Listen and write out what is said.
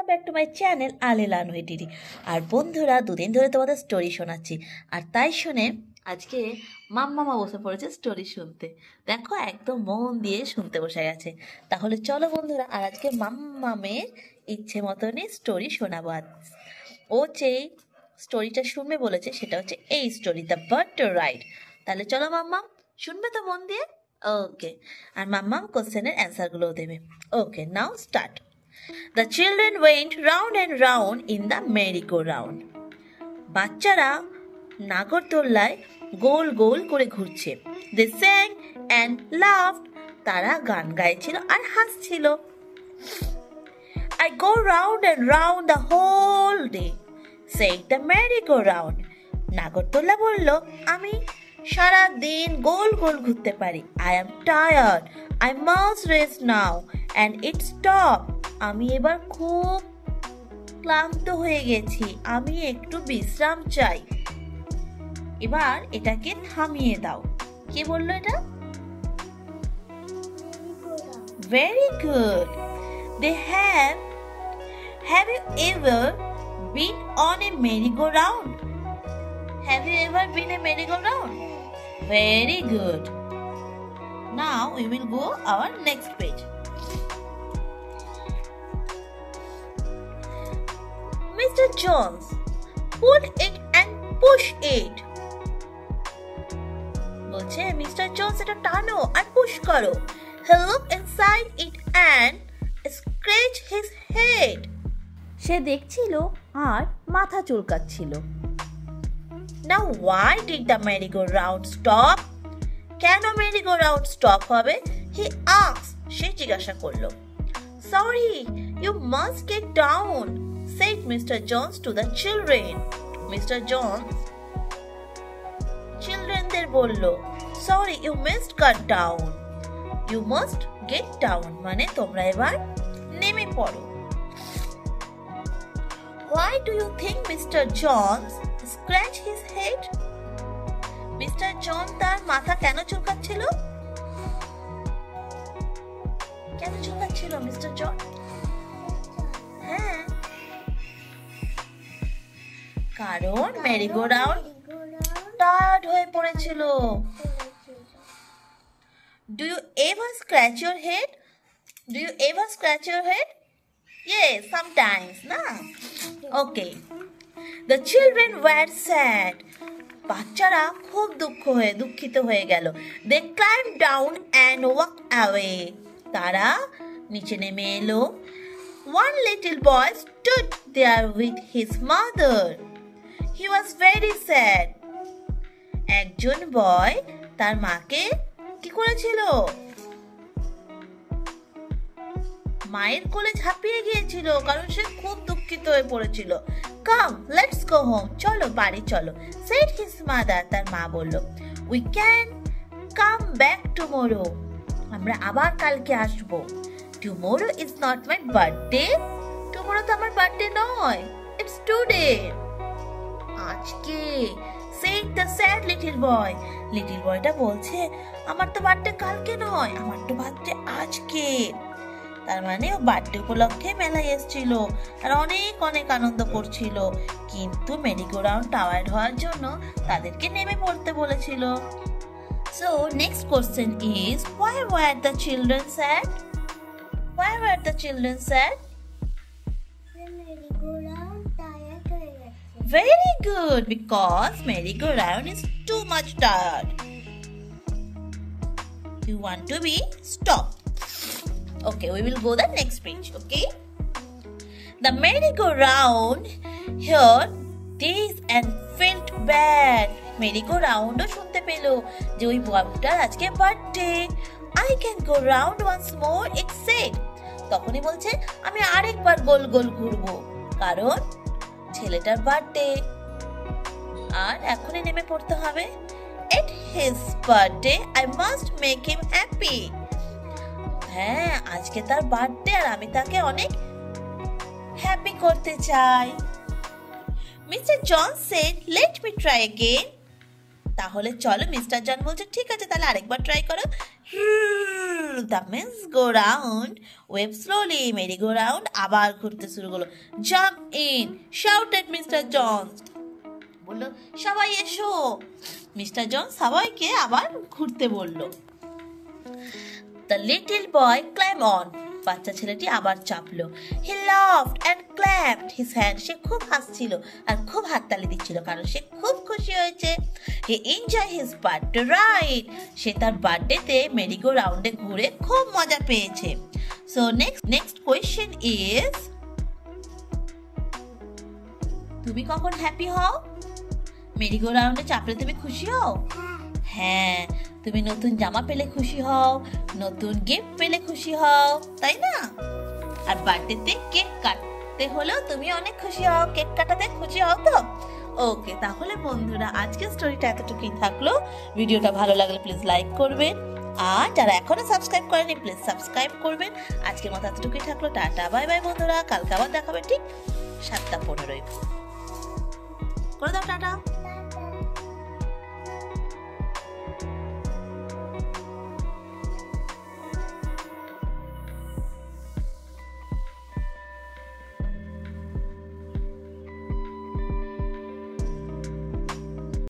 Welcome back to my channel আলেলান ওয়েটিরি। আর বন্ধুরা, দুদিন ধরে তোমাদের স্টোরি শোনাচ্ছি, আর তাই শুনে আজকে মাম্মামা বসে পড়েছে স্টোরি শুনতে। দেখো, একদম মন দিয়ে শুনতে বসে গেছে। তাহলে চলো বন্ধুরা, আর আজকে মাম্মামের ইচ্ছে মতনই স্টোরি শোনাবো। আজ ও যে স্টোরিটা শুনবে বলেছে সেটা হচ্ছে এই স্টোরি, দ্য বার্ড রাইড। তাহলে চলো মাম্মাম, শুনবে তো মন দিয়ে? ওকে। আর মাম্মাম কোশ্চেনের অ্যান্সারগুলোও দেবে। Okay, now start. The children went round and round in the merry-go-round. বাচ্চারা নাগরদোল্লায় গোল গোল করে ঘুরছে। They sang and laughed. তারা গান গাইছিল আর হাসছিল। I go round and round the whole day, said the merry-go-round. নাগরদোল্লা বলল, আমি সারা দিন গোল গোল ঘুরতে পারি। I am tired. I must rest now and it stop. আমি এবার খুব ক্লান্ত হয়ে গেছি, আমি একটু বিশ্রাম চাই। এবার এটাকে থামিয়ে দাও। কে বললো এটা? Very good. They have you ever been on a merry-go-round? Have you ever been a merry-go-round? Very good. Now we will go our next page. Mr. Jones, pull it and push it. বলছে mister Jones, এটা টানো আর push করো। He looked inside it and scratched his head. সে দেখছিল আর মাথা চুলকাচ্ছিল। Now why did the merry-go-round stop? কেন merry-go-round stop হবে? He asked. সে জিজ্ঞাসা করলো। Sorry, you must get down, said Mr. Jones to the children. Mr. Jones childrenদের বলল, Sorry, you must get down. You must get down মানে তোমরা এবার নেমে পড়ো। Why do you think Mr. Jones scratched his head? Mr. John তার মাথা কেন চুলকাচ্ছিল? কেন চুলকাচ্ছিল মিস্টার জন? হ্যাঁ, কারণ মেরি-গো-রাউন্ড টায়ার্ড হয়ে পড়েছিল। Do you ever scratch your head? Do you ever scratch your head? Yes, sometimes, na? Okay. The children were sad. বাচ্চারা খুব দুঃখিত হয়ে গেল। They climbed down and walked away. তারা নিচে নেমে এলো। One little boy stood there with his mother. He was very sad. একজন বয় তার মাকে কি করেছিল? মায়ের কোলে ঝাঁপিয়ে গিয়েছিল, কারণ সে খুব দুঃখিত হয়ে পড়েছিল। Come, let's go home. চলো বাড়ি চলো, said his mother. তার মা বলল, We can come back tomorrow. আমরা আবার কালকে আসবো। Tomorrow is not my birthday. Tomorrow তো আমার বার্থডে নয়, it's today. আজকে, said the sad little boy. Little বয়টা বলছে, আমার তো বার্থডে কালকে নয়, আমার তো বার্থডে আজকে। তার মানে ও বার্থডে উপলক্ষে মেলায় এসেছিল আর অনেক অনেক আনন্দ করছিল, কিন্তু মেরি-গো-রাউন্ড টায়ার্ড হওয়ার জন্য তাদেরকে নেমে পড়তে বলেছিল। So next question is, why were the children sad? Why were the children sad? merry-go-round tired হয়ে গেছে। Very good, because merry-go-round is too much tired. You want to be stopped. Okay, we will go the next page, okay? The merry-go-round heard this and felt bad. merry-go-round ও শুনতে পেল যে ওই বয়টার আজকে birthday. I can go round once more, it said. তখনই বলছে, আমি আরেকবার গোল গোল ঘুরবো, কারণ ছেলেটার বার্থডে আর এখনই নেমে পড়তে হবে। At his birthday, I must make him happy. হ্যাঁ, আজকে তার বার্থডে আর আমি তাকে অনেক হ্যাপি করতে চাই। Mister John said, let me try again. তাহলে চলো, মিস্টার জন বলছে, ঠিক আছে তাহলে আরেকবার ট্রাই করো। The merry go round wave slowly merry go round আবার ঘুরতে শুরু করলো। Jump in shouted mister Jones, বললো সবাই এসো। মিস্টার জনস সবাইকে আবার ঘুরতে বললো। The little boy climb on, বাচ্চা ছেলেটি আবার চাপলো। He laughed and clapped his hand, সে খুব হাসছিল আর খুব হাততালি দিচ্ছিল কারণ সে খুব খুশি হয়েছে। হি এনজয় হিজ বার্থডে রাইড, সে তার বার্থডেতে মেরিগো রাউন্ডে ঘুরে খুব মজা পেয়েছে। সো নেক্সট কোয়েশ্চেন ইজ, তুমি কখন হ্যাপি হও? মেরিগো রাউন্ডে চাপলে তুমি খুশি হও? হ্যাঁ, তুমি নতুন জামা পেলে খুশি হও, নতুন গিফট পেলে খুশি হও, তাই না? আর বার্থডেতে কেক কাটতে হলেও তুমি অনেক খুশি হও, কেক কাটাতে খুশি হও তো? ওকে, তাহলে বন্ধুরা আজকের স্টোরিটা এতটুকুই থাকলো। ভিডিওটা ভালো লাগলে প্লিজ লাইক করবেন, আর যারা এখনো সাবস্ক্রাইব করেনি প্লিজ সাবস্ক্রাইব করবেন। আজকের মতো এতটুকুই থাকলো, টাটা বাই বাই বন্ধুরা, কালকে আবার দেখাবে ঠিক 7:15 করে দাও, টাটা।